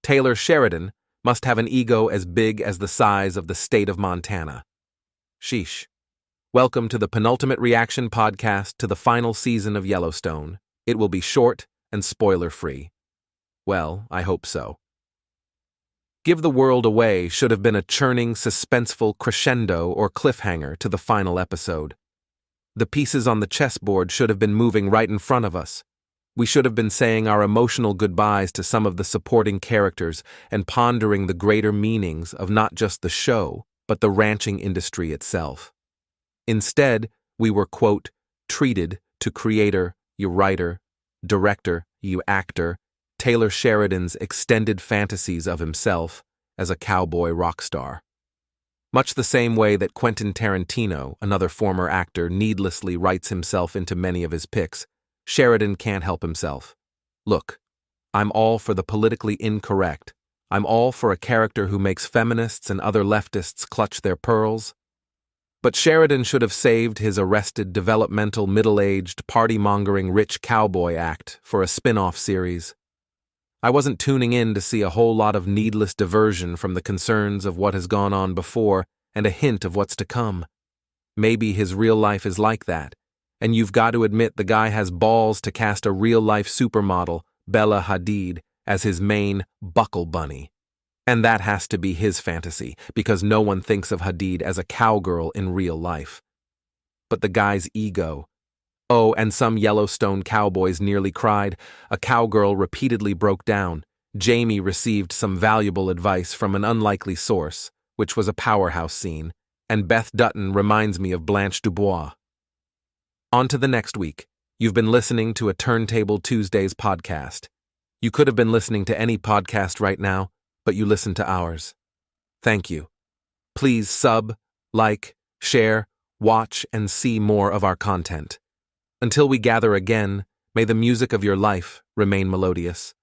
Taylor Sheridan must have an ego as big as the size of the state of Montana. Sheesh. Welcome to the penultimate reaction podcast to the final season of Yellowstone. It will be short and spoiler-free. Well, I hope so. Give the World Away should have been a churning, suspenseful crescendo or cliffhanger to the final episode. The pieces on the chessboard should have been moving right in front of us. We should have been saying our emotional goodbyes to some of the supporting characters and pondering the greater meanings of not just the show, but the ranching industry itself. Instead, we were, quote, treated to creator, you writer, director, you actor, Taylor Sheridan's extended fantasies of himself as a cowboy rock star. Much the same way that Quentin Tarantino, another former actor, needlessly writes himself into many of his pics, Sheridan can't help himself. Look, I'm all for the politically incorrect. I'm all for a character who makes feminists and other leftists clutch their pearls. But Sheridan should have saved his arrested, developmental, middle-aged, party-mongering rich cowboy act for a spin-off series. I wasn't tuning in to see a whole lot of needless diversion from the concerns of what has gone on before and a hint of what's to come. Maybe his real life is like that. And you've got to admit the guy has balls to cast a real-life supermodel, Bella Hadid, as his main buckle bunny. And that has to be his fantasy, because no one thinks of Hadid as a cowgirl in real life. But the guy's ego. Oh, and some Yellowstone cowboys nearly cried. A cowgirl repeatedly broke down. Jamie received some valuable advice from an unlikely source, which was a powerhouse scene. And Beth Dutton reminds me of Blanche Dubois. On to the next week. You've been listening to a Turntable Tuesdays podcast. You could have been listening to any podcast right now, but you listened to ours. Thank you. Please sub, like, share, watch, and see more of our content. Until we gather again, may the music of your life remain melodious.